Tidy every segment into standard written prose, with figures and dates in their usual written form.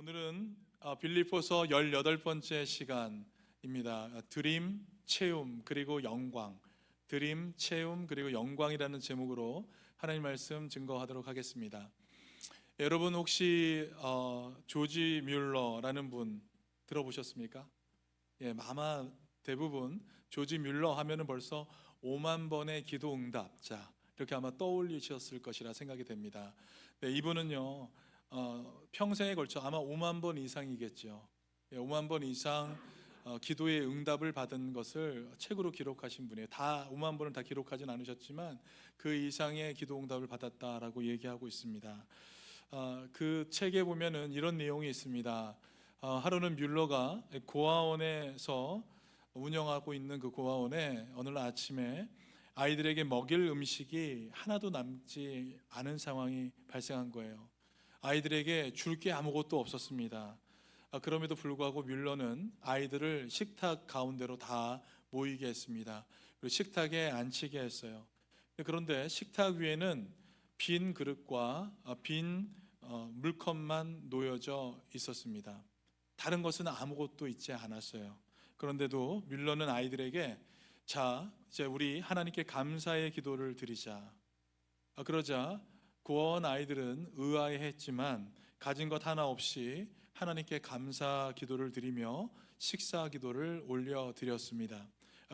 오늘은 빌립보서 18번째 시간입니다. 드림, 체험, 그리고 영광. 드림, 체험, 그리고 영광이라는 제목으로 하나님 말씀 증거하도록 하겠습니다. 여러분 혹시 조지 뮬러라는 분 들어보셨습니까? 예, 아마 대부분 조지 뮬러 하면은 벌써 5만 번의 기도 응답자 이렇게 아마 떠올리셨을 것이라 생각이 됩니다. 네, 이분은요 평생에 걸쳐 아마 5만 번 이상이겠죠. 5만 번 이상 기도의 응답을 받은 것을 책으로 기록하신 분이에요. 다 5만 번을 다 기록하진 않으셨지만 그 이상의 기도 응답을 받았다라고 얘기하고 있습니다. 그 책에 보면은 이런 내용이 있습니다. 하루는 뮬러가 고아원에서 운영하고 있는 그 고아원에 어느 날 아침에 아이들에게 먹일 음식이 하나도 남지 않은 상황이 발생한 거예요. 아이들에게 줄 게 아무것도 없었습니다. 그럼에도 불구하고 뮬러는 아이들을 식탁 가운데로 다 모이게 했습니다. 그리고 식탁에 앉히게 했어요. 그런데 식탁 위에는 빈 그릇과 빈 물컵만 놓여져 있었습니다. 다른 것은 아무것도 있지 않았어요. 그런데도 뮬러는 아이들에게 자, 이제 우리 하나님께 감사의 기도를 드리자. 그러자 고아원 아이들은 의아해했지만 가진 것 하나 없이 하나님께 감사 기도를 드리며 식사 기도를 올려드렸습니다.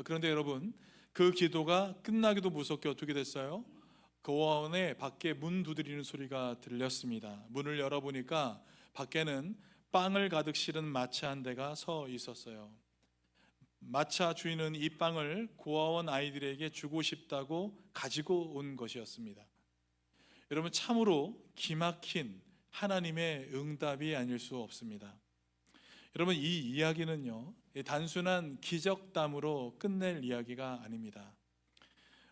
그런데 여러분, 그 기도가 끝나기도 무섭게 어떻게 됐어요? 고아원에 밖에 문 두드리는 소리가 들렸습니다. 문을 열어보니까 밖에는 빵을 가득 실은 마차 한 대가 서 있었어요. 마차 주인은 이 빵을 고아원 아이들에게 주고 싶다고 가지고 온 것이었습니다. 여러분, 참으로 기막힌 하나님의 응답이 아닐 수 없습니다. 여러분, 이 이야기는요 단순한 기적담으로 끝낼 이야기가 아닙니다.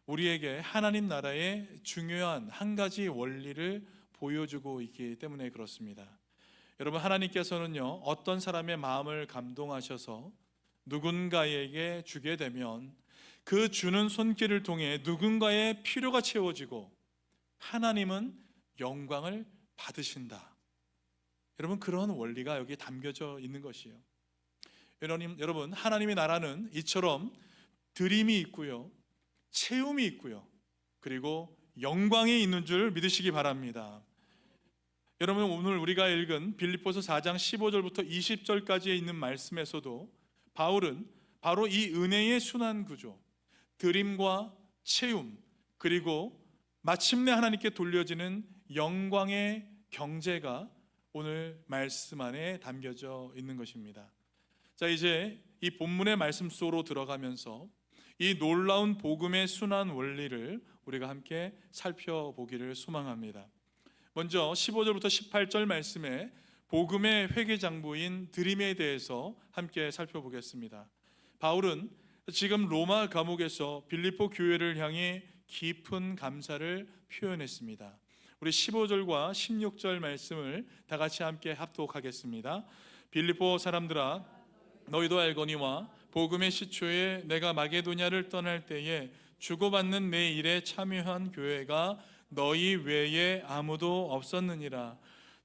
우리에게 하나님 나라의 중요한 한 가지 원리를 보여주고 있기 때문에 그렇습니다. 여러분, 하나님께서는요 어떤 사람의 마음을 감동하셔서 누군가에게 주게 되면 그 주는 손길을 통해 누군가의 필요가 채워지고 하나님은 영광을 받으신다. 여러분, 그런 원리가 여기에 담겨져 있는 것이에요. 여러분, 하나님의 나라는 이처럼 드림이 있고요, 체험이 있고요, 그리고 영광이 있는 줄 믿으시기 바랍니다. 여러분, 오늘 우리가 읽은 빌립보서 4장 15절부터 20절까지에 있는 말씀에서도 바울은 바로 이 은혜의 순환 구조, 드림과 체험, 그리고 마침내 하나님께 돌려지는 영광의 경제가 오늘 말씀 안에 담겨져 있는 것입니다. 자, 이제 이 본문의 말씀 속으로 들어가면서 이 놀라운 복음의 순환 원리를 우리가 함께 살펴보기를 소망합니다. 먼저 15절부터 18절 말씀에 복음의 회계장부인 드림에 대해서 함께 살펴보겠습니다. 바울은 지금 로마 감옥에서 빌립보 교회를 향해 깊은 감사를 표현했습니다. 우리 15절과 16절 말씀을 다 같이 함께 합독하겠습니다. 빌립보 사람들아, 너희도 알거니와 복음의 시초에 내가 마게도냐를 떠날 때에 주고받는 내 일에 참여한 교회가 너희 외에 아무도 없었느니라.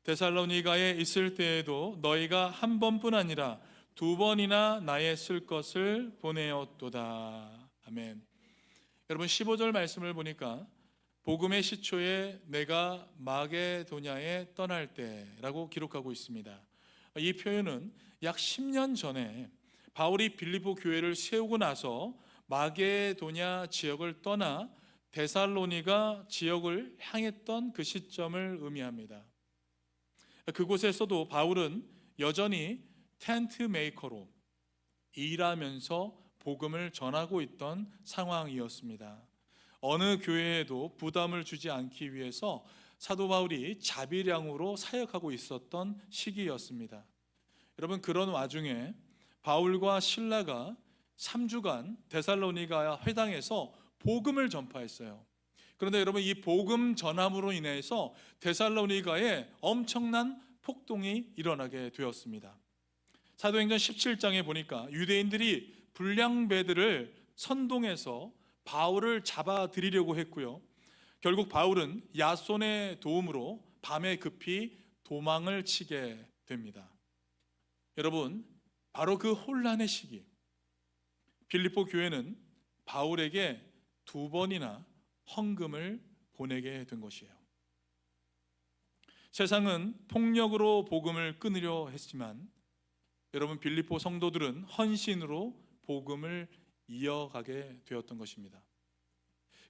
데살로니가에 있을 때에도 너희가 한 번뿐 아니라 두 번이나 나의 쓸 것을 보내었도다. 아멘. 여러분, 15절 말씀을 보니까 복음의 시초에 내가 마게도냐에 떠날 때라고 기록하고 있습니다. 이 표현은 약 10년 전에 바울이 빌립보 교회를 세우고 나서 마게도냐 지역을 떠나 데살로니가 지역을 향했던 그 시점을 의미합니다. 그곳에서도 바울은 여전히 텐트 메이커로 일하면서 복음을 전하고 있던 상황이었습니다. 어느 교회에도 부담을 주지 않기 위해서 사도 바울이 자비량으로 사역하고 있었던 시기였습니다. 여러분, 그런 와중에 바울과 실라가 3주간 데살로니가 회당에서 복음을 전파했어요. 그런데 여러분, 이 복음 전함으로 인해서 데살로니가에 엄청난 폭동이 일어나게 되었습니다. 사도행전 17장에 보니까 유대인들이 불량배들을 선동해서 바울을 잡아들이려고 했고요, 결국 바울은 야손의 도움으로 밤에 급히 도망을 치게 됩니다. 여러분, 바로 그 혼란의 시기, 빌립보 교회는 바울에게 2번이나 헌금을 보내게 된 것이에요. 세상은 폭력으로 복음을 끊으려 했지만 여러분, 빌립보 성도들은 헌신으로 복음을 이어가게 되었던 것입니다.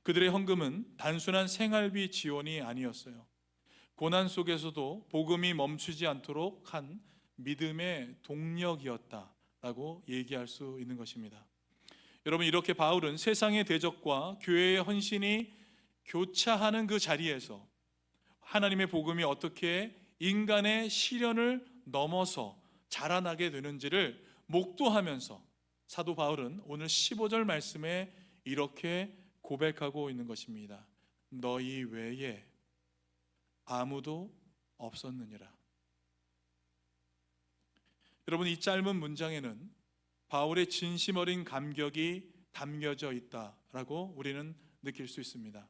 그들의 헌금은 단순한 생활비 지원이 아니었어요. 고난 속에서도 복음이 멈추지 않도록 한 믿음의 동력이었다라고 얘기할 수 있는 것입니다. 여러분, 이렇게 바울은 세상의 대적과 교회의 헌신이 교차하는 그 자리에서 하나님의 복음이 어떻게 인간의 시련을 넘어서 자라나게 되는지를 목도하면서 사도 바울은 오늘 15절 말씀에 이렇게 고백하고 있는 것입니다. 너희 외에 아무도 없었느니라. 여러분, 이 짧은 문장에는 바울의 진심 어린 감격이 담겨져 있다라고 우리는 느낄 수 있습니다.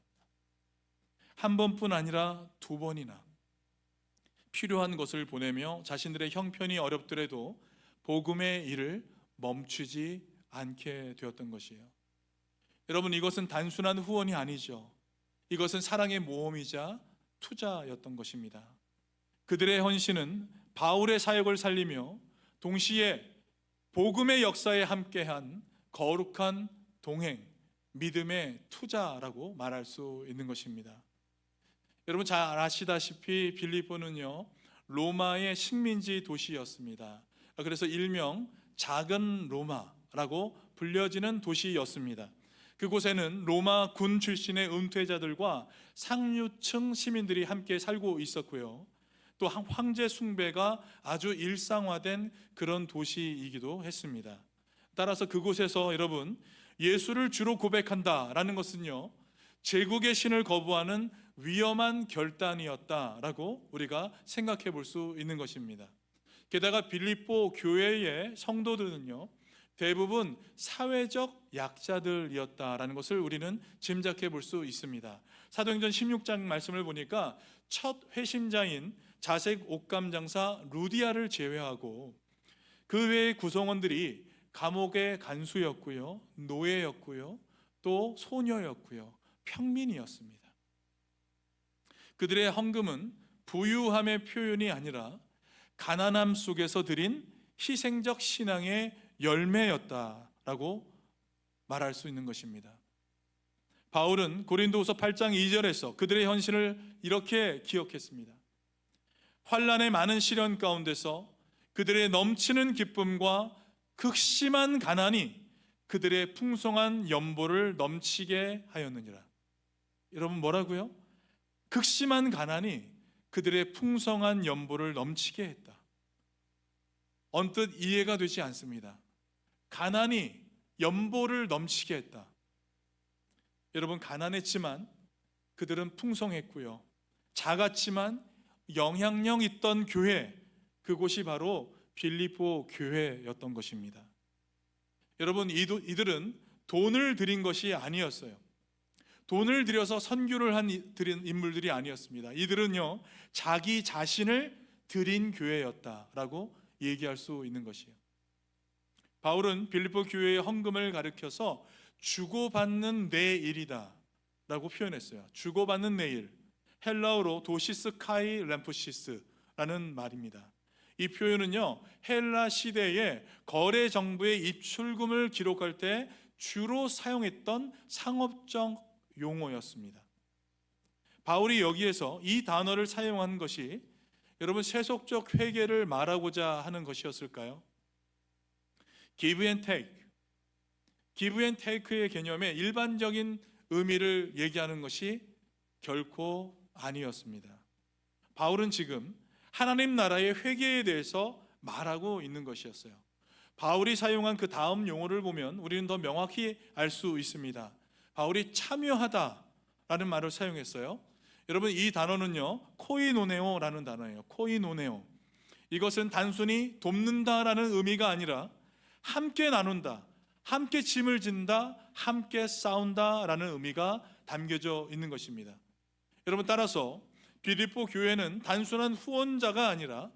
한 번뿐 아니라 2번이나 필요한 것을 보내며 자신들의 형편이 어렵더라도 복음의 일을 멈추지 않게 되었던 것이에요. 여러분, 이것은 단순한 후원이 아니죠. 이것은 사랑의 모험이자 투자였던 것입니다. 그들의 헌신은 바울의 사역을 살리며 동시에 복음의 역사에 함께한 거룩한 동행, 믿음의 투자라고 말할 수 있는 것입니다. 여러분, 잘 아시다시피 빌립보는요, 로마의 식민지 도시였습니다. 그래서 일명 작은 로마라고 불려지는 도시였습니다. 그곳에는 로마 군 출신의 은퇴자들과 상류층 시민들이 함께 살고 있었고요, 또 황제 숭배가 아주 일상화된 그런 도시이기도 했습니다. 따라서 그곳에서 여러분, 예수를 주로 고백한다라는 것은요, 제국의 신을 거부하는 위험한 결단이었다라고 우리가 생각해 볼 수 있는 것입니다. 게다가 빌립보 교회의 성도들은요, 대부분 사회적 약자들이었다라는 것을 우리는 짐작해 볼 수 있습니다. 사도행전 16장 말씀을 보니까 첫 회심자인 자색 옷감 장사 루디아를 제외하고 그 외의 구성원들이 감옥의 간수였고요, 노예였고요, 또 소녀였고요, 평민이었습니다. 그들의 헌금은 부유함의 표현이 아니라 가난함 속에서 드린 희생적 신앙의 열매였다라고 말할 수 있는 것입니다. 바울은 고린도후서 8장 2절에서 그들의 헌신을 이렇게 기억했습니다. 환난의 많은 시련 가운데서 그들의 넘치는 기쁨과 극심한 가난이 그들의 풍성한 연보를 넘치게 하였느니라. 여러분, 뭐라고요? 극심한 가난이 그들의 풍성한 연보를 넘치게 했다. 언뜻 이해가 되지 않습니다. 가난이 연보를 넘치게 했다. 여러분, 가난했지만 그들은 풍성했고요, 작았지만 영향력 있던 교회, 그곳이 바로 빌립보 교회였던 것입니다. 여러분, 이들은 돈을 들인 것이 아니었어요. 돈을 들여서 선교를 드린 인물들이 아니었습니다. 이들은요, 자기 자신을 드린 교회였다라고 얘기할 수 있는 것이에요. 바울은 빌립보 교회의 헌금을 가리켜서 주고받는 내 일이다 라고 표현했어요. 주고받는 내 일, 헬라어로 도시스 카이 램프시스라는 말입니다. 이 표현은요, 헬라 시대의 거래 정부의 입출금을 기록할 때 주로 사용했던 상업적 용어였습니다. 바울이 여기에서 이 단어를 사용한 것이 여러분, 세속적 회계를 말하고자 하는 것이었을까요? give and take의 개념의 일반적인 의미를 얘기하는 것이 결코 아니었습니다. 바울은 지금 하나님 나라의 회계에 대해서 말하고 있는 것이었어요. 바울이 사용한 그 다음 용어를 보면 우리는 더 명확히 알 수 있습니다. 바울이 참여하다라는 말을 사용했어요. 여러분, 이 단어는요, 코이노네오라는 단어예요. 코이노네오. 이것은 단순히 돕는다라는 의미가 아니라 함께 나눈다, 함께 짐을 진다, 함께 싸운다라는 의미가 담겨져 있는 것입니다. 여러분, 따라서 빌립보 교회는 단순한 후원자가 아니라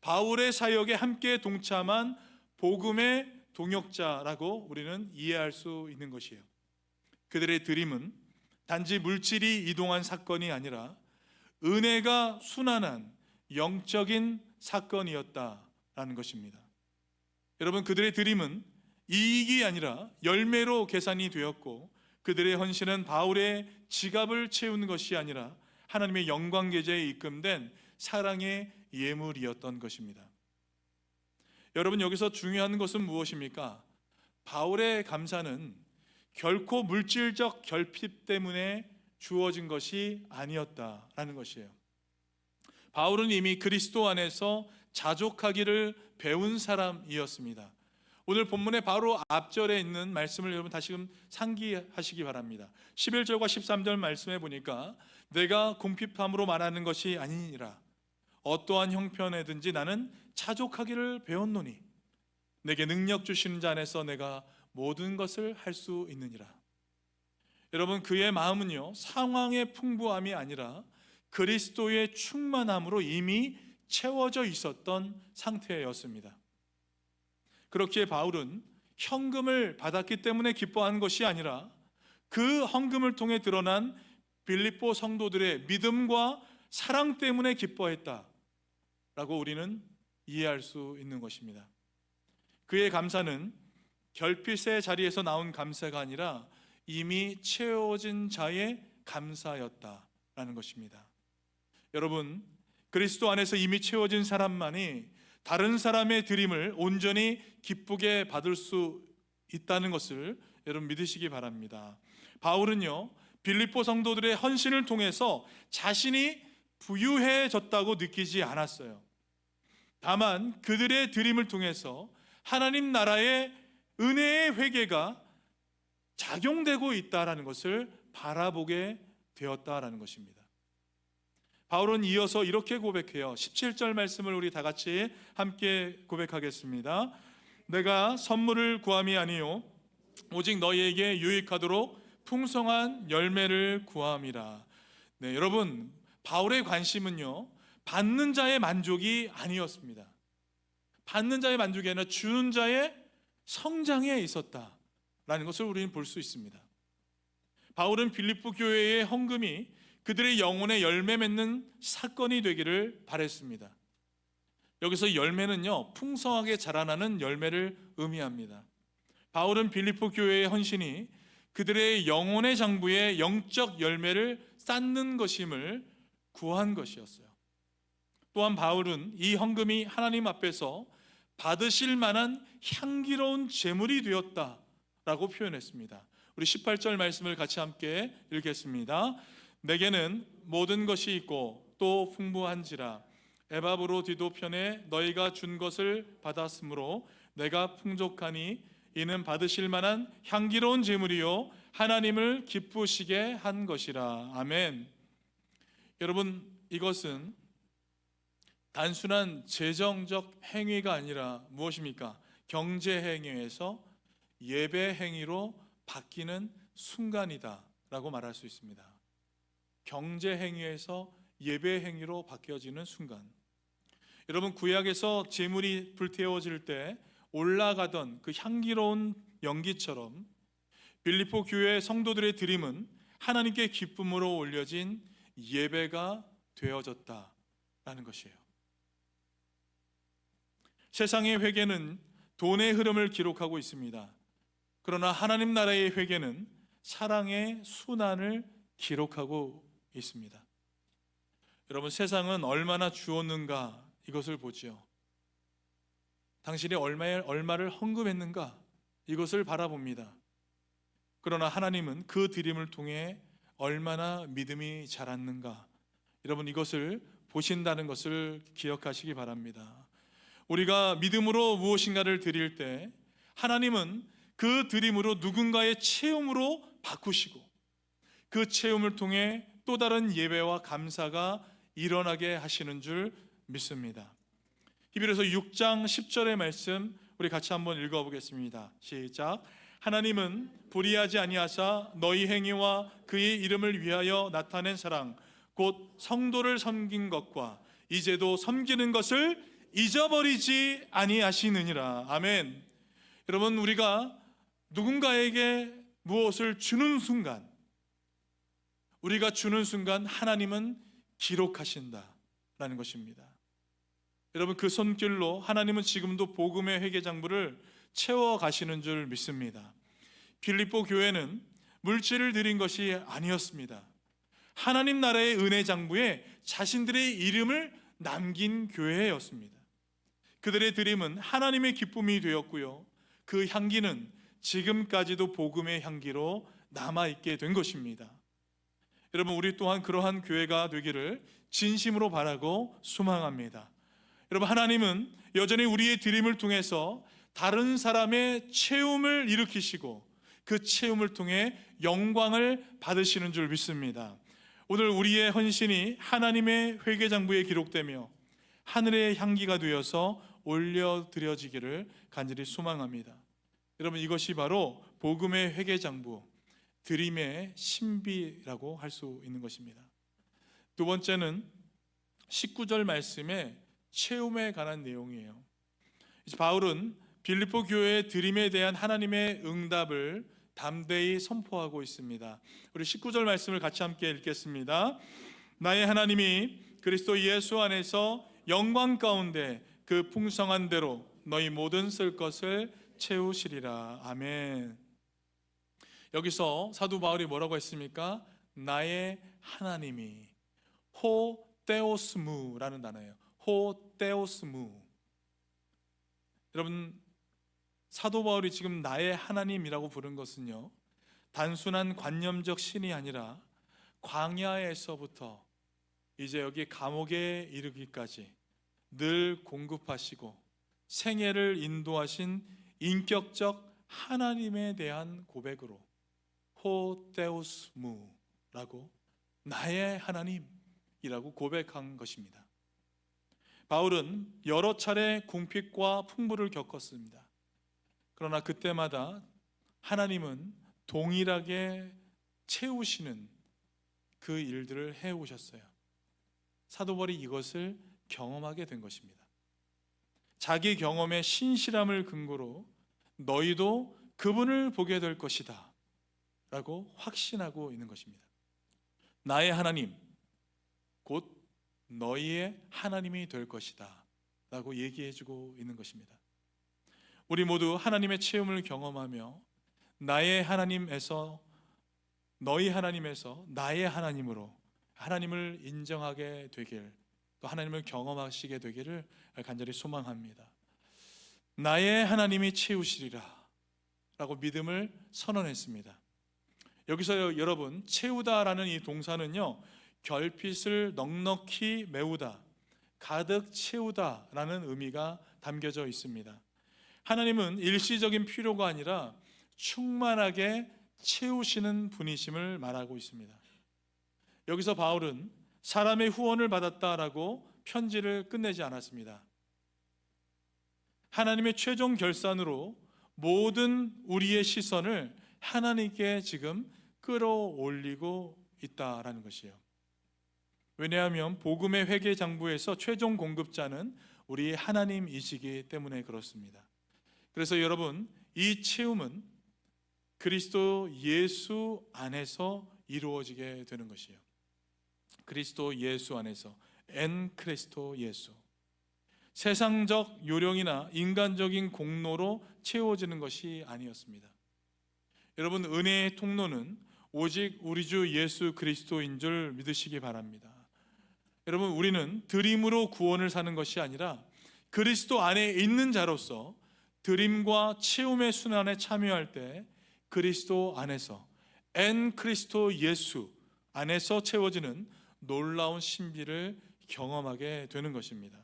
바울의 사역에 함께 동참한 복음의 동역자라고 우리는 이해할 수 있는 것이에요. 그들의 드림은 단지 물질이 이동한 사건이 아니라 은혜가 순환한 영적인 사건이었다라는 것입니다. 여러분, 그들의 드림은 이익이 아니라 열매로 계산이 되었고, 그들의 헌신은 바울의 지갑을 채우는 것이 아니라 하나님의 영광 계좌에 입금된 사랑의 예물이었던 것입니다. 여러분, 여기서 중요한 것은 무엇입니까? 바울의 감사는 결코 물질적 결핍 때문에 주어진 것이 아니었다라는 것이에요. 바울은 이미 그리스도 안에서 자족하기를 배운 사람이었습니다. 오늘 본문의 바로 앞절에 있는 말씀을 여러분 다시금 상기하시기 바랍니다. 11절과 13절 말씀에 보니까 내가 궁핍함으로 말하는 것이 아니니라. 어떠한 형편에든지 나는 자족하기를 배웠노니 내게 능력 주시는 자 안에서 내가 모든 것을 할 수 있느니라. 여러분, 그의 마음은요, 상황의 풍부함이 아니라 그리스도의 충만함으로 이미 채워져 있었던 상태였습니다. 그렇기에 바울은 현금을 받았기 때문에 기뻐한 것이 아니라 그 헌금을 통해 드러난 빌립보 성도들의 믿음과 사랑 때문에 기뻐했다라고 우리는 이해할 수 있는 것입니다. 그의 감사는 결핍의 자리에서 나온 감사가 아니라 이미 채워진 자의 감사였다라는 것입니다. 여러분, 그리스도 안에서 이미 채워진 사람만이 다른 사람의 드림을 온전히 기쁘게 받을 수 있다는 것을 여러분 믿으시기 바랍니다. 바울은요, 빌립보 성도들의 헌신을 통해서 자신이 부유해졌다고 느끼지 않았어요. 다만 그들의 드림을 통해서 하나님 나라의 은혜의 회개가 작용되고 있다는 것을 바라보게 되었다라는 것입니다. 바울은 이어서 이렇게 고백해요. 17절 말씀을 우리 다 같이 함께 고백하겠습니다. 내가 선물을 구함이 아니요 오직 너희에게 유익하도록 풍성한 열매를 구함이라. 네, 여러분, 바울의 관심은요, 받는 자의 만족이 아니었습니다. 받는 자의 만족이 아니라 주는 자의 성장에 있었다라는 것을 우리는 볼 수 있습니다. 바울은 빌립보 교회의 헌금이 그들의 영혼에 열매 맺는 사건이 되기를 바랬습니다. 여기서 열매는요, 풍성하게 자라나는 열매를 의미합니다. 바울은 빌립보 교회의 헌신이 그들의 영혼의 장부에 영적 열매를 쌓는 것임을 구한 것이었어요. 또한 바울은 이 헌금이 하나님 앞에서 받으실 만한 향기로운 제물이 되었다라고 표현했습니다. 우리 18절 말씀을 같이 함께 읽겠습니다. 내게는 모든 것이 있고 또 풍부한지라 에바브로디도 편에 너희가 준 것을 받았으므로 내가 풍족하니 이는 받으실 만한 향기로운 제물이요 하나님을 기쁘시게 한 것이라. 아멘. 여러분, 이것은 단순한 재정적 행위가 아니라 무엇입니까? 경제 행위에서 예배 행위로 바뀌는 순간이다라고 말할 수 있습니다. 경제 행위에서 예배 행위로 바뀌어지는 순간. 여러분, 구약에서 제물이 불태워질 때 올라가던 그 향기로운 연기처럼 빌립보 교회 성도들의 드림은 하나님께 기쁨으로 올려진 예배가 되어졌다라는 것이에요. 세상의 회개는 돈의 흐름을 기록하고 있습니다. 그러나 하나님 나라의 회개는 사랑의 순환을 기록하고 있습니다. 여러분, 세상은 얼마나 주었는가 이것을 보지요. 당신이 얼마를 헌금했는가 이것을 바라봅니다. 그러나 하나님은 그 드림을 통해 얼마나 믿음이 자랐는가, 여러분 이것을 보신다는 것을 기억하시기 바랍니다. 우리가 믿음으로 무엇인가를 드릴 때 하나님은 그 드림으로 누군가의 체험으로 바꾸시고 그 체험을 통해 또 다른 예배와 감사가 일어나게 하시는 줄 믿습니다. 히브리서 6장 10절의 말씀 우리 같이 한번 읽어보겠습니다. 시작. 하나님은 불의하지 아니하사 너희 행위와 그의 이름을 위하여 나타낸 사랑 곧 성도를 섬긴 것과 이제도 섬기는 것을 잊어버리지 아니하시느니라. 아멘. 여러분, 우리가 누군가에게 무엇을 주는 순간, 우리가 주는 순간 하나님은 기록하신다라는 것입니다. 여러분, 그 손길로 하나님은 지금도 복음의 회개장부를 채워가시는 줄 믿습니다. 빌립보 교회는 물질을 드린 것이 아니었습니다. 하나님 나라의 은혜 장부에 자신들의 이름을 남긴 교회였습니다. 그들의 드림은 하나님의 기쁨이 되었고요, 그 향기는 지금까지도 복음의 향기로 남아있게 된 것입니다. 여러분, 우리 또한 그러한 교회가 되기를 진심으로 바라고 소망합니다. 여러분, 하나님은 여전히 우리의 드림을 통해서 다른 사람의 체험을 일으키시고 그 체험을 통해 영광을 받으시는 줄 믿습니다. 오늘 우리의 헌신이 하나님의 회개장부에 기록되며 하늘의 향기가 되어서 올려드려지기를 간절히 소망합니다. 여러분, 이것이 바로 복음의 회개장부, 드림의 신비라고 할 수 있는 것입니다. 두 번째는 19절 말씀에 체험에 관한 내용이에요. 바울은 빌립보 교회의 드림에 대한 하나님의 응답을 담대히 선포하고 있습니다. 우리 19절 말씀을 같이 함께 읽겠습니다. 나의 하나님이 그리스도 예수 안에서 영광 가운데 그 풍성한 대로 너희 모든 쓸 것을 채우시리라. 아멘. 여기서 사도 바울이 뭐라고 했습니까? 나의 하나님이, 호테오스무라는 단어예요. 호테오스무. 여러분, 사도 바울이 지금 나의 하나님이라고 부른 것은요, 단순한 관념적 신이 아니라 광야에서부터 이제 여기 감옥에 이르기까지 늘 공급하시고 생애를 인도하신 인격적 하나님에 대한 고백으로 호테오스무라고, 나의 하나님이라고 고백한 것입니다. 바울은 여러 차례 궁핍과 풍부를 겪었습니다. 그러나 그때마다 하나님은 동일하게 채우시는 그 일들을 해오셨어요. 사도 바울이 이것을 경험하게 된 것입니다. 자기 경험의 신실함을 근거로 너희도 그분을 보게 될 것이다 라고 확신하고 있는 것입니다. 나의 하나님, 곧 너희의 하나님이 될 것이다 라고 얘기해주고 있는 것입니다. 우리 모두 하나님의 체험을 경험하며 나의 하나님에서 너희 하나님에서 나의 하나님으로 하나님을 인정하게 되길, 또 하나님을 경험하시게 되기를 간절히 소망합니다. 나의 하나님이 채우시리라 라고 믿음을 선언했습니다. 여기서 여러분, 채우다라는 이 동사는요, 결핍을 넉넉히 메우다, 가득 채우다라는 의미가 담겨져 있습니다. 하나님은 일시적인 필요가 아니라 충만하게 채우시는 분이심을 말하고 있습니다. 여기서 바울은 사람의 후원을 받았다라고 편지를 끝내지 않았습니다. 하나님의 최종 결산으로 모든 우리의 시선을 하나님께 지금 끌어올리고 있다라는 것이에요. 왜냐하면 복음의 회개 장부에서 최종 공급자는 우리 하나님이시기 때문에 그렇습니다. 그래서 여러분, 이 채움은 그리스도 예수 안에서 이루어지게 되는 것이에요. 그리스도 예수 안에서, 엔 크리스토 예수. 세상적 요령이나 인간적인 공로로 채워지는 것이 아니었습니다. 여러분, 은혜의 통로는 오직 우리 주 예수 그리스도인 줄 믿으시기 바랍니다. 여러분, 우리는 드림으로 구원을 사는 것이 아니라 그리스도 안에 있는 자로서 드림과 체험의 순환에 참여할 때 그리스도 안에서, 엔 크리스토 예수 안에서 채워지는 놀라운 신비를 경험하게 되는 것입니다.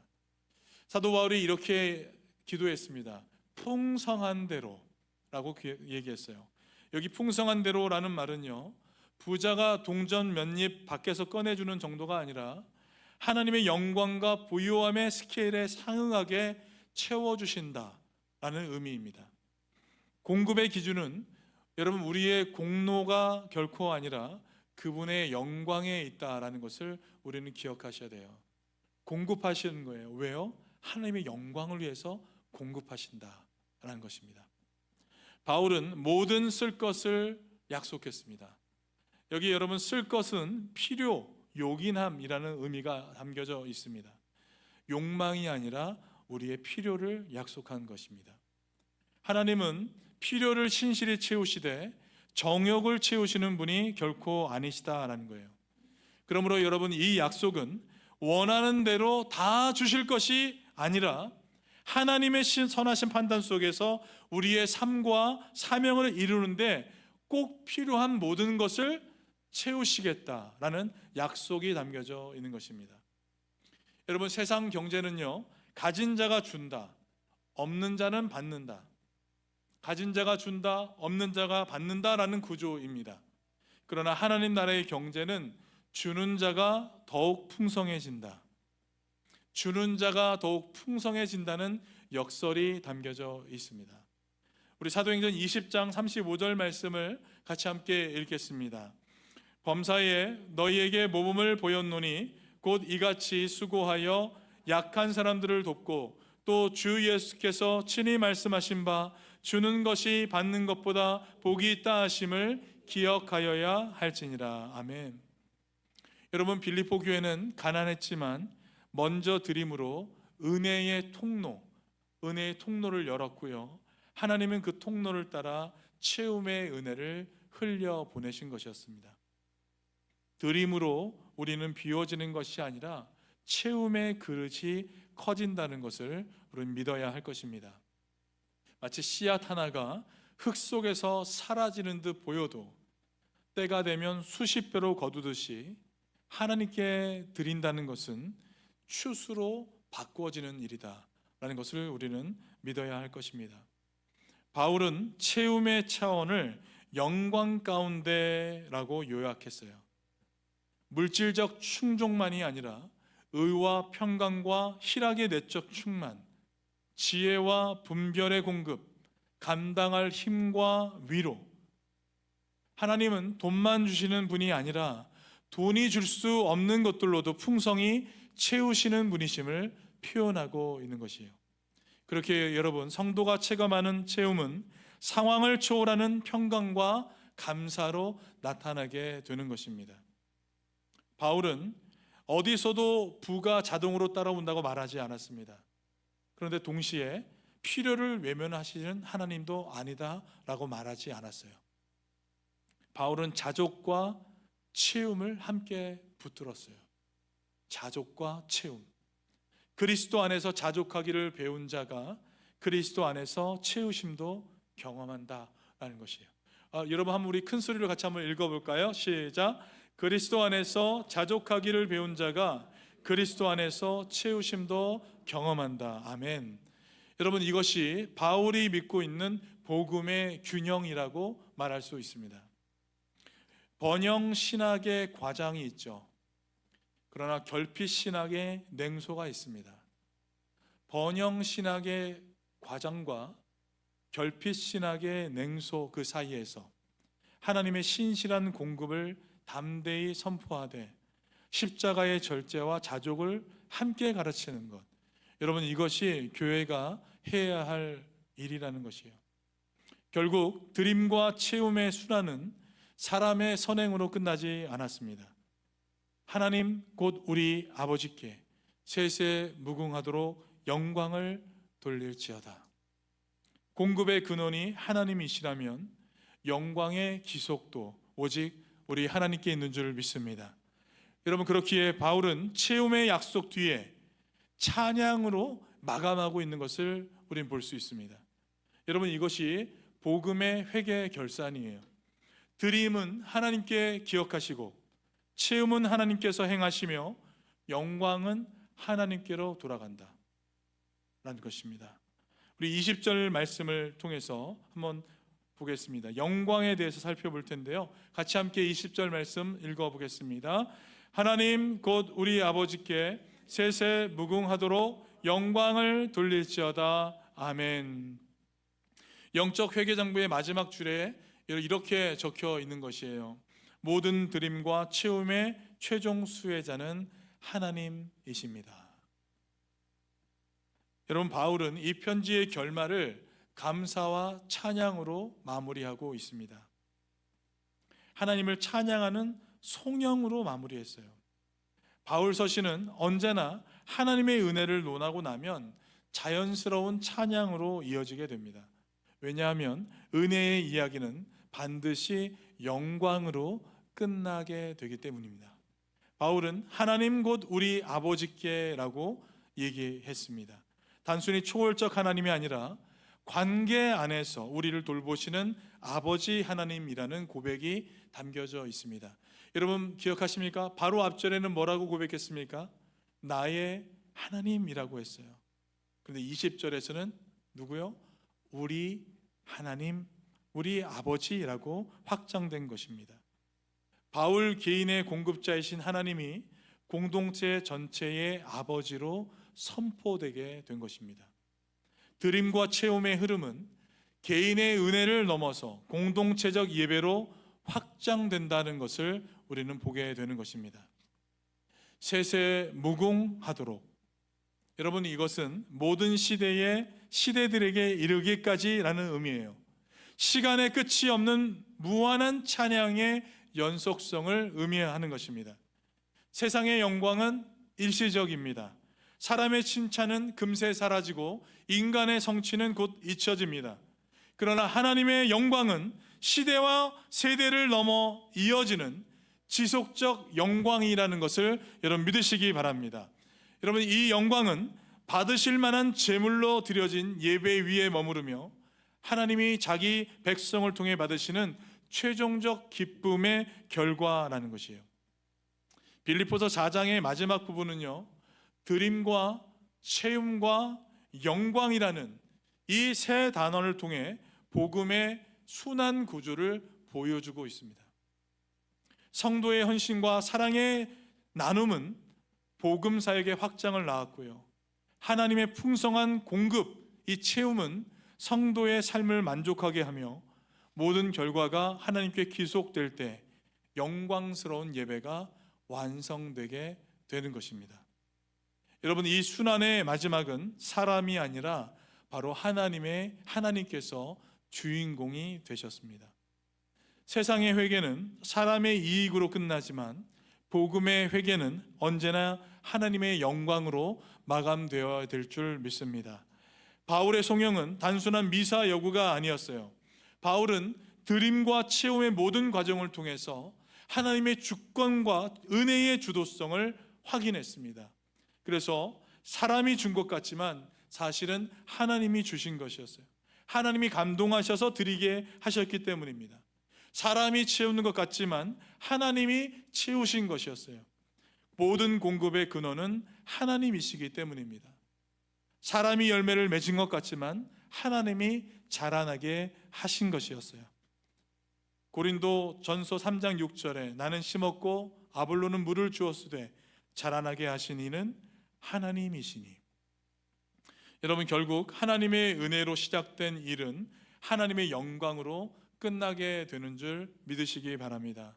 사도 바울이 이렇게 기도했습니다. 풍성한 대로라고 얘기했어요. 여기 풍성한 대로라는 말은요, 부자가 동전 몇 입 밖에서 꺼내주는 정도가 아니라 하나님의 영광과 부요함의 스케일에 상응하게 채워주신다라는 의미입니다. 공급의 기준은 여러분, 우리의 공로가 결코 아니라 그분의 영광에 있다라는 것을 우리는 기억하셔야 돼요. 공급하시는 거예요. 왜요? 하나님의 영광을 위해서 공급하신다라는 것입니다. 바울은 모든 쓸 것을 약속했습니다. 여기 여러분 쓸 것은 필요, 요긴함이라는 의미가 담겨져 있습니다. 욕망이 아니라 우리의 필요를 약속한 것입니다. 하나님은 필요를 신실히 채우시되 정욕을 채우시는 분이 결코 아니시다라는 거예요. 그러므로 여러분, 이 약속은 원하는 대로 다 주실 것이 아니라 하나님의 선하신 판단 속에서 우리의 삶과 사명을 이루는데 꼭 필요한 모든 것을 채우시겠다라는 약속이 담겨져 있는 것입니다. 여러분, 세상 경제는요, 가진 자가 준다, 없는 자는 받는다, 가진 자가 준다, 없는 자가 받는다라는 구조입니다. 그러나 하나님 나라의 경제는 주는 자가 더욱 풍성해진다, 주는 자가 더욱 풍성해진다는 역설이 담겨져 있습니다. 우리 사도행전 20장 35절 말씀을 같이 함께 읽겠습니다. 범사에 너희에게 모범을 보였노니 곧 이같이 수고하여 약한 사람들을 돕고 또 주 예수께서 친히 말씀하신 바 주는 것이 받는 것보다 복이 있다 하심을 기억하여야 할지니라. 아멘. 여러분, 빌립보 교회는 가난했지만 먼저 드림으로 은혜의 통로를 열었고요, 하나님은 그 통로를 따라 채움의 은혜를 흘려 보내신 것이었습니다. 드림으로 우리는 비워지는 것이 아니라 채움의 그릇이 커진다는 것을 우리는 믿어야 할 것입니다. 마치 씨앗 하나가 흙 속에서 사라지는 듯 보여도 때가 되면 수십 배로 거두듯이 하나님께 드린다는 것은 추수로 바꾸어지는 일이다 라는 것을 우리는 믿어야 할 것입니다. 바울은 채움의 차원을 영광 가운데라고 요약했어요. 물질적 충족만이 아니라 의와 평강과 희락의 내적 충만, 지혜와 분별의 공급, 감당할 힘과 위로. 하나님은 돈만 주시는 분이 아니라 돈이 줄 수 없는 것들로도 풍성히 채우시는 분이심을 표현하고 있는 것이에요. 그렇게 여러분, 성도가 체감하는 채움은 상황을 초월하는 평강과 감사로 나타나게 되는 것입니다. 바울은 어디서도 부가 자동으로 따라온다고 말하지 않았습니다. 그런데 동시에 필요를 외면하시는 하나님도 아니다라고 말하지 않았어요. 바울은 자족과 채움을 함께 붙들었어요. 자족과 채움. 그리스도 안에서 자족하기를 배운 자가 그리스도 안에서 채우심도 경험한다라는 것이에요. 여러분, 한번 우리 큰 소리로 같이 한번 읽어볼까요? 시작. 그리스도 안에서 자족하기를 배운 자가 그리스도 안에서 채우심도 경험한다. 아멘. 여러분, 이것이 바울이 믿고 있는 복음의 균형이라고 말할 수 있습니다. 번영 신학의 과장이 있죠. 그러나 결핍 신학의 냉소가 있습니다. 번영 신학의 과장과 결핍 신학의 냉소 그 사이에서 하나님의 신실한 공급을 담대히 선포하되 십자가의 절제와 자족을 함께 가르치는 것, 여러분, 이것이 교회가 해야 할 일이라는 것이에요. 결국 드림과 채움의 순환은 사람의 선행으로 끝나지 않았습니다. 하나님 곧 우리 아버지께 세세 무궁하도록 영광을 돌릴지어다. 공급의 근원이 하나님이시라면 영광의 기속도 오직 우리 하나님께 있는 줄 믿습니다. 여러분, 그렇기에 바울은 채움의 약속 뒤에 찬양으로 마감하고 있는 것을 우리는 볼 수 있습니다. 여러분, 이것이 복음의 회개 결산이에요. 드림은 하나님께 기억하시고 채움은 하나님께서 행하시며 영광은 하나님께로 돌아간다 라는 것입니다. 우리 20절 말씀을 통해서 한번 보겠습니다. 영광에 대해서 살펴볼 텐데요, 같이 함께 20절 말씀 읽어보겠습니다. 하나님 곧 우리 아버지께 세세 무궁하도록 영광을 돌릴지어다. 아멘. 영적 회개장부의 마지막 줄에 이렇게 적혀 있는 것이에요. 모든 드림과 채움의 최종 수혜자는 하나님이십니다. 여러분, 바울은 이 편지의 결말을 감사와 찬양으로 마무리하고 있습니다. 하나님을 찬양하는 송영으로 마무리했어요. 바울 서신은 언제나 하나님의 은혜를 논하고 나면 자연스러운 찬양으로 이어지게 됩니다. 왜냐하면 은혜의 이야기는 반드시 영광으로 끝나게 되기 때문입니다. 바울은 하나님 곧 우리 아버지께라고 얘기했습니다. 단순히 초월적 하나님이 아니라 관계 안에서 우리를 돌보시는 아버지 하나님이라는 고백이 담겨져 있습니다. 여러분 기억하십니까? 바로 앞절에는 뭐라고 고백했습니까? 나의 하나님이라고 했어요. 그런데 20절에서는 누구요? 우리 하나님, 우리 아버지라고 확장된 것입니다. 바울 개인의 공급자이신 하나님이 공동체 전체의 아버지로 선포되게 된 것입니다. 드림과 체험의 흐름은 개인의 은혜를 넘어서 공동체적 예배로 확장된다는 것을 우리는 보게 되는 것입니다. 세세무궁하도록, 여러분 이것은 모든 시대의 시대들에게 이르기까지라는 의미예요. 시간의 끝이 없는 무한한 찬양의 연속성을 의미하는 것입니다. 세상의 영광은 일시적입니다. 사람의 칭찬은 금세 사라지고 인간의 성취는 곧 잊혀집니다. 그러나 하나님의 영광은 시대와 세대를 넘어 이어지는 지속적 영광이라는 것을 여러분 믿으시기 바랍니다. 여러분 이 영광은 받으실 만한 제물로 드려진 예배 위에 머무르며 하나님이 자기 백성을 통해 받으시는 최종적 기쁨의 결과라는 것이에요. 빌립보서 4장의 마지막 부분은요, 드림과 체험과 영광이라는 이 세 단어를 통해 복음의 순환 구조를 보여주고 있습니다. 성도의 헌신과 사랑의 나눔은 복음 사역의 확장을 낳았고요, 하나님의 풍성한 공급, 이 채움은 성도의 삶을 만족하게 하며 모든 결과가 하나님께 기속될 때 영광스러운 예배가 완성되게 되는 것입니다. 여러분 이 순환의 마지막은 사람이 아니라 바로 하나님께서 주인공이 되셨습니다. 세상의 회개는 사람의 이익으로 끝나지만 복음의 회개는 언제나 하나님의 영광으로 마감되어야 될 줄 믿습니다. 바울의 송영은 단순한 미사 여구가 아니었어요. 바울은 드림과 체험의 모든 과정을 통해서 하나님의 주권과 은혜의 주도성을 확인했습니다. 그래서 사람이 준 것 같지만 사실은 하나님이 주신 것이었어요. 하나님이 감동하셔서 드리게 하셨기 때문입니다. 사람이 채우는 것 같지만 하나님이 채우신 것이었어요. 모든 공급의 근원은 하나님이시기 때문입니다. 사람이 열매를 맺은 것 같지만 하나님이 자라나게 하신 것이었어요. 고린도 전서 3장 6절에 나는 심었고 아볼로는 물을 주었으되 자라나게 하신 이는 하나님이시니. 여러분 결국 하나님의 은혜로 시작된 일은 하나님의 영광으로 끝나게 되는 줄 믿으시기 바랍니다.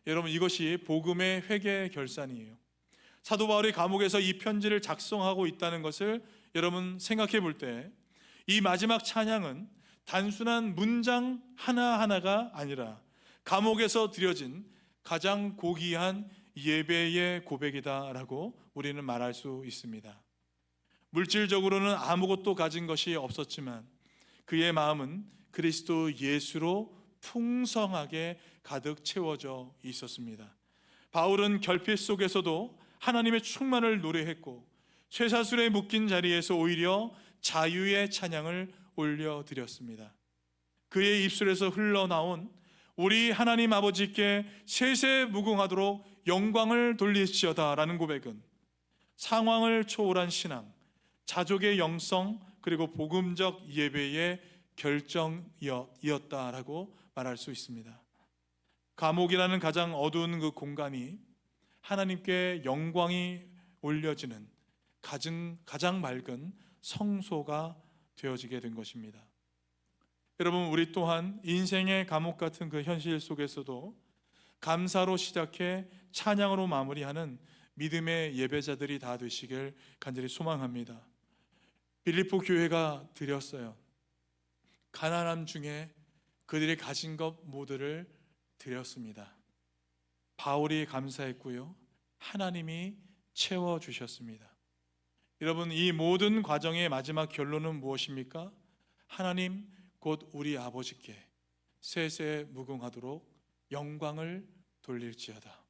여러분 이것이 복음의 회개 결산이에요. 사도 바울이 감옥에서 이 편지를 작성하고 있다는 것을 여러분 생각해 볼 때 이 마지막 찬양은 단순한 문장 하나하나가 아니라 감옥에서 드려진 가장 고귀한 예배의 고백이다라고 우리는 말할 수 있습니다. 물질적으로는 아무것도 가진 것이 없었지만 그의 마음은 그리스도 예수로 풍성하게 가득 채워져 있었습니다. 바울은 결핍 속에서도 하나님의 충만을 노래했고 쇠사슬에 묶인 자리에서 오히려 자유의 찬양을 올려드렸습니다. 그의 입술에서 흘러나온 우리 하나님 아버지께 세세무궁하도록 영광을 돌리시어다라는 고백은 상황을 초월한 신앙, 자족의 영성, 그리고 복음적 예배의 결정이었다라고 말할 수 있습니다. 감옥이라는 가장 어두운 그 공간이 하나님께 영광이 올려지는 가장 맑은 성소가 되어지게 된 것입니다. 여러분 우리 또한 인생의 감옥 같은 그 현실 속에서도 감사로 시작해 찬양으로 마무리하는 믿음의 예배자들이 다 되시길 간절히 소망합니다. 빌립보 교회가 드렸어요. 가난함 중에 그들이 가진 것 모두를 드렸습니다. 바울이 감사했고요, 하나님이 채워주셨습니다. 여러분, 이 모든 과정의 마지막 결론은 무엇입니까? 하나님 곧 우리 아버지께 세세 무궁하도록 영광을 돌릴지어다.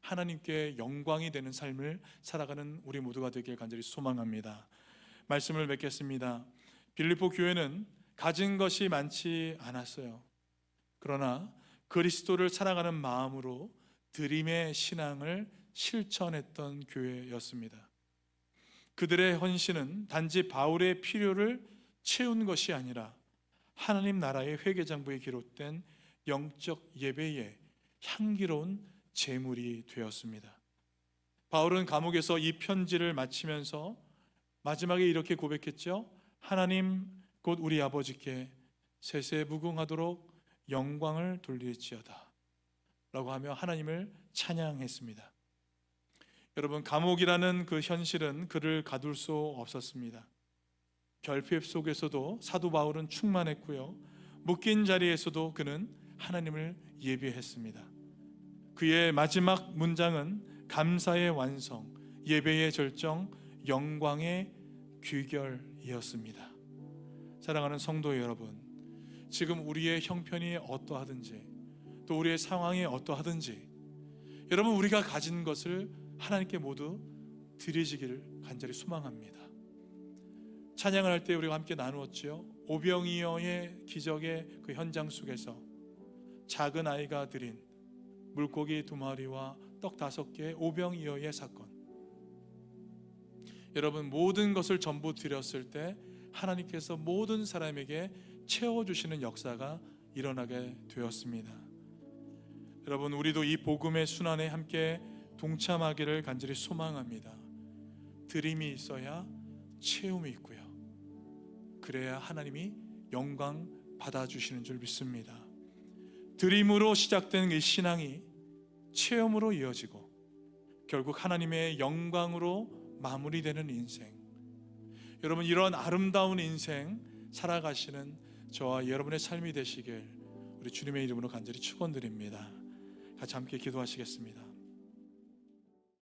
하나님께 영광이 되는 삶을 살아가는 우리 모두가 되길 간절히 소망합니다. 말씀을 맺겠습니다. 빌립보 교회는 가진 것이 많지 않았어요. 그러나 그리스도를 사랑하는 마음으로 드림의 신앙을 실천했던 교회였습니다. 그들의 헌신은 단지 바울의 필요를 채운 것이 아니라 하나님 나라의 회개장부에 기록된 영적 예배의 향기로운 제물이 되었습니다. 바울은 감옥에서 이 편지를 마치면서 마지막에 이렇게 고백했죠. 하나님 곧 우리 아버지께 세세 무궁하도록 영광을 돌릴지어다 라고 하며 하나님을 찬양했습니다. 여러분, 감옥이라는 그 현실은 그를 가둘 수 없었습니다. 결핍 속에서도 사도 바울은 충만했고요, 묶인 자리에서도 그는 하나님을 예배했습니다. 그의 마지막 문장은 감사의 완성, 예배의 절정, 영광의 귀결이었습니다. 사랑하는 성도 여러분, 지금 우리의 형편이 어떠하든지 또 우리의 상황이 어떠하든지 여러분, 우리가 가진 것을 하나님께 모두 드리시기를 간절히 소망합니다. 찬양을 할 때 우리가 함께 나누었지요. 오병이어의 기적의 그 현장 속에서 작은 아이가 드린 물고기 2마리와 떡 5개, 오병이어의 사건. 여러분, 모든 것을 전부 드렸을 때 하나님께서 모든 사람에게 채워주시는 역사가 일어나게 되었습니다. 여러분, 우리도 이 복음의 순환에 함께 동참하기를 간절히 소망합니다. 드림이 있어야 채움이 있고요, 그래야 하나님이 영광 받아주시는 줄 믿습니다. 드림으로 시작된 이 신앙이 체험으로 이어지고 결국 하나님의 영광으로 마무리되는 인생, 여러분, 이런 아름다운 인생 살아가시는 저와 여러분의 삶이 되시길 우리 주님의 이름으로 간절히 축원드립니다. 같이 함께 기도하시겠습니다.